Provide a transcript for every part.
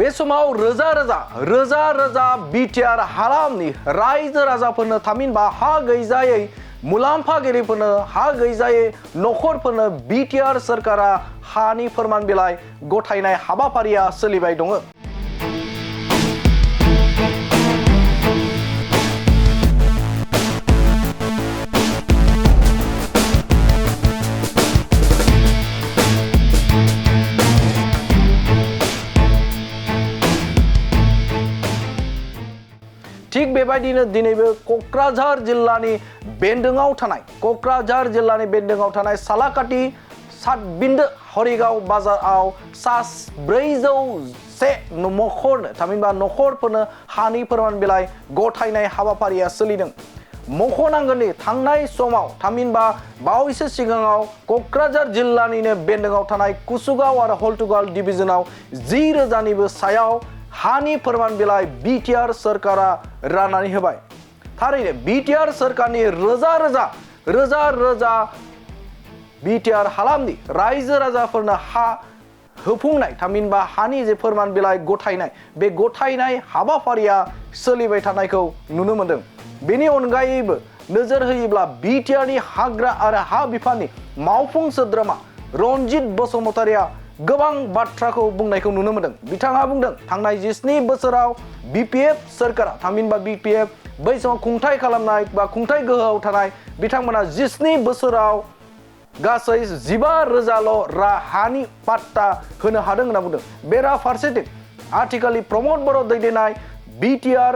बे समाव रोजा बिटिआर हालामनि रायजो राजाफोरनो थामहिनबा हा गैजायै मुलाम्फागिरिफोरनो हा गैजायै नखरफोरनो बिटिआर सरकारा हानि फोरमान बिलाइ गथायनाय हाबाफारिया सोलिबाय दङ। थिग बेबायदिनो दिनैबो क'क्राझार जिल्लानि बेन्दोङाव थानाय सालाकाटि सातबिन्दो हरिगाव बाजाराव सा 401 नखरनो थामहिनबा नखरफोरनो हानि फोरमान बिलाइ गथायनाय हाबाफारिया सोलिदों। मख'नांगोनदि थांनाय समाव थामहिनबा बावैसो सिगाङाव क'क्राझार जिल्लानिनो बेन्दोङाव थानाय कुसुगाव आरो हल्टुगाव डिभिजनाव 10,000निबो सायाव हानि फोरमान बिलाइ बिटिआर सरकारा राननानै होबाय। थारैनो बिटिआर सरकारनि रोजा बिटिआर हालामनि रायजो राजाफोरनो हा होफुंनाय थामहिनबा हानि जे फोरमान बिलाइ गथायनाय बे गथायनाय हाबाफारिया सोलिबाय थानायखौ नुनो मोनदों। बेनि अनगायैबो नोजोर होयोब्ला बिटिआरनि हाग्रा आरो हा बिफाननि मावफुं सोद्रोमा रनजित बसुमतारिया गोबां बाथ्राखौ बुंनायखौ नुनो मोनदों। बिथाङा बुंदों थांनाय 17 बोसोराव बिपिएफ सरकारा थामहिनबा बिपिएफ बै समाव खुंथाय खालामनाय बा खुंथाय गोहोआव थानाय बिथांमोना 17 बोसोराव गासै 15,000ल' हानि पाट्टा होनो हादों होनना बुंदों। बेराफारसेथिं आथिखालनि प्रमद बर' दैदेननाय बिटिआर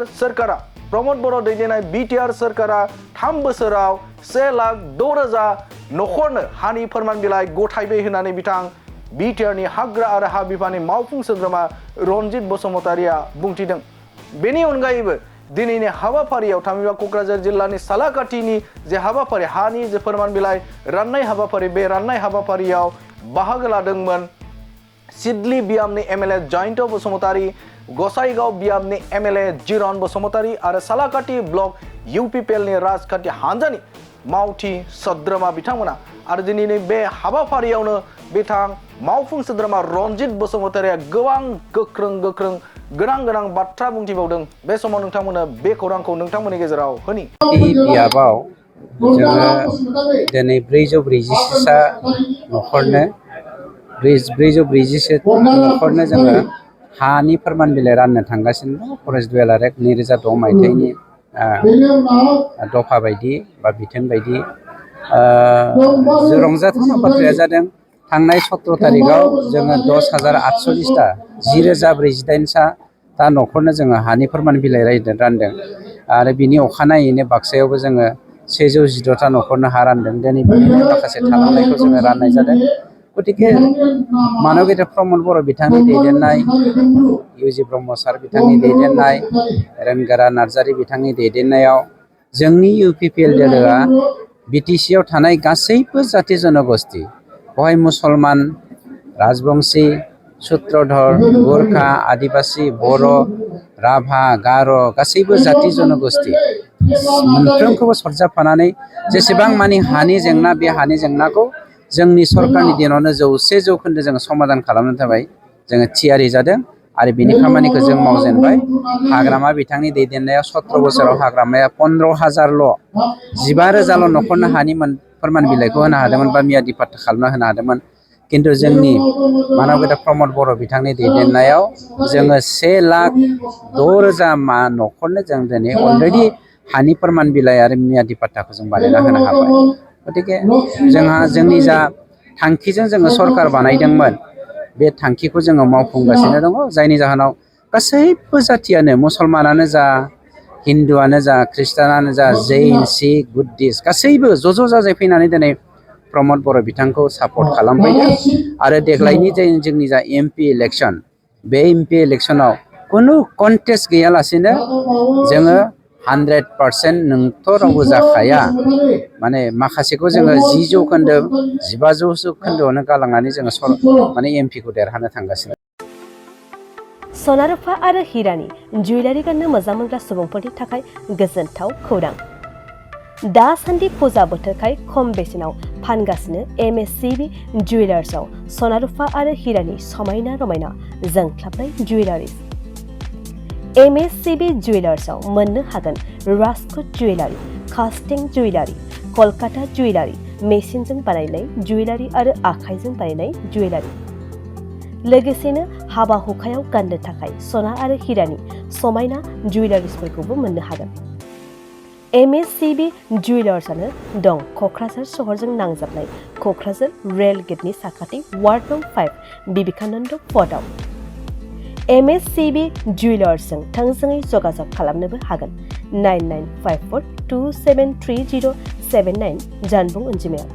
सरकारा 3 बोसोराव 1,06,000 नखरनो हानि फोरमान बिलाइ गथायबाय होननानै बिथां बिटिआरनि हाग्रा आरो हा बिफाननि मावफुं सोद्रोमा रनजित बसुमतारिया बुंथिदों। बेनि अनगायैबो दिनैनि हाबाफारियाव थामहिनबा क'क्राझार जिल्लानि सालाकाटिनि जे हाबाफारि हानि जे फोरमान बिलाइ राननाय हाबाफारि बे राननाय हाबाफारियाव बाहागो लादोंमोन सिडली बियामनि एमएलए जयन्त बसुमतारी, गसाइगाव बियामनि एमएलए जिरन बसुमतारी आरो सालाकाटि ब्लक इउपिपिएलनि राजखान्थि हान्जानि मावथि सोद्रोमा बिथांमोना आरो दिनैनि बे हाबाफारियावनो बिथां मावफुं सोद्रोमा रनजित बसुमतारिया गोबां गोख्रों गोनां बाथ्रा बुंथिबावदों। बे समाव नोंथांमोननो बे खौरांखौ नोंथांमोननि गेजेराव होनि। बियाबाव जोङो दिनै 440सा नखरनो 440 नखरनो जोङो हानि फोरमान बिलाइ राननो थांगासिनो दं। फरेस्ट डुवेलार एक्ट 2006 मायथाइनि दफा बायदि बा बिथोन बायदि रंजाथाव बाथ्राया जादों थांनाय 17 तारिखआव जोङो 10,820टा 10,048टा नखरनो जोङो हानि फोरमान बिलाइ रानदों आरो बिनि अखानायैनो बाक्सायावबो जोङो 116टा नखरनो हा रानदों। दिनै बिदिनो माखासे थालांनायखौ जोङो राननाय जादों। गतिके मानबगेत्र प्रमद बर' बिथांनि दैदेननाय, इउजि ब्रह्म सार बिथांनि दैदेननाय, रेनगारा नार्जारि बिथांनि दैदेननायाव जोंनि इउपिपिएल दोलोआ बिटिसिआव थानाय गासैबो जाथि जनगोष्ठी बेवहाय मुसलमान, राजबंशी, सूत्रधर, गुरखा, आदिबासि, बर', राभा, गार' गासैबो जाथि जनगोष्ठी मोनफ्रोमखौबो सरजाबफानानै जेसेबां मानि हानि जेंना बे हानि जेंनाखौ जोंनि सरकारनि दिनावनो 100% जोङो समाधान खालामनो थाखाय जोङो थियारि जादों आरो बिनि खामानिखौ जों मावजेनबाय। हाग्रामा बिथांनि दैदेननायाव 17 बोसोराव हाग्रामाया 15,000ल' 15,000ल' नखरनो हानि फोरमान बिलाइखौ होनो हादोंमोन बा मियादि पाट्टा खालामना होनो हादोंमोन। किन्तु जोंनि मानबगेत्र प्रमद बर' बिथांनि दैदेननायाव जोङो 1,06,000 नखरनो जों दिनै अलरेडि हानि फोरमान बिलाइ आरो मियादि पाट्टाखौ जों बानायना होनो हाबाय। गतिके जोंहा जोंनि जा थांखिजों जोङो सरकार बानायदोंमोन बे थांखिखौ जोङो मावफुंगासिनो दङ। जायनि जाहोनाव गासैबो जाथियानो मुसलमानानो जा, हिन्दुआनो जा, ख्रिस्टानानो जा, जैन, सिख, बुद्धिस्ट गासैबो ज' जाजाय फैनानै दिनै प्रमद बर' बिथांखौ सापर्ट खालामफैदों आरो देग्लायनि जोंनि जा एमपि इलेक्सन बे एमपि इलेक्सनाव खुनु कन्टेस्ट गैयालासेनो जोङो 100% नोंथ' रावबो जाखाया माने माखासेखौ जोङो 10% 15% गालांनानै जोङो माने एमपिखौ देरहानो थांगासिनो। सना रुफा आरो हिरानि जुवेलारि गाननो मोजां मोनग्रा सुबुंफोरनि थाखाय गोजोनथाव खौरां। दासान्दि फुजा बोथोरखाय खम बेसेनाव फानगासिनो एमएससिबि जुवेलार्सआव सना रुफा आरो हिरानि समायना रमायना जोंख्लाबनाय जुवेलारिस MSCB जुवेलार्सआव मोननो हागोन राजकोट जुवेलारि, कास्टिं जुवेलारि, कलकाता जुवेलारि, मेसिनजों बानायनाय जुवेलारि आरो आखाइजों बानायनाय जुवेलारि। लोगोसेनो हाबा हुखायाव गाननो थाखाय सना आरो हिरानि समायना जुवेलारिसफोरखौबो मोननो हागोन। MSCB जुवेलार्सआनो दं क'क्राझार सहरजों नांजाबनाय क'क्राझार रेल गेटनि साखाथि वार्ड नं 5 बिवेकानन्द पथआव। MSCB जुवेलार्सजों थोंजोङै जगाजग खालामनोबो हागोन 9954273079 जानबुं अनजिमायाव।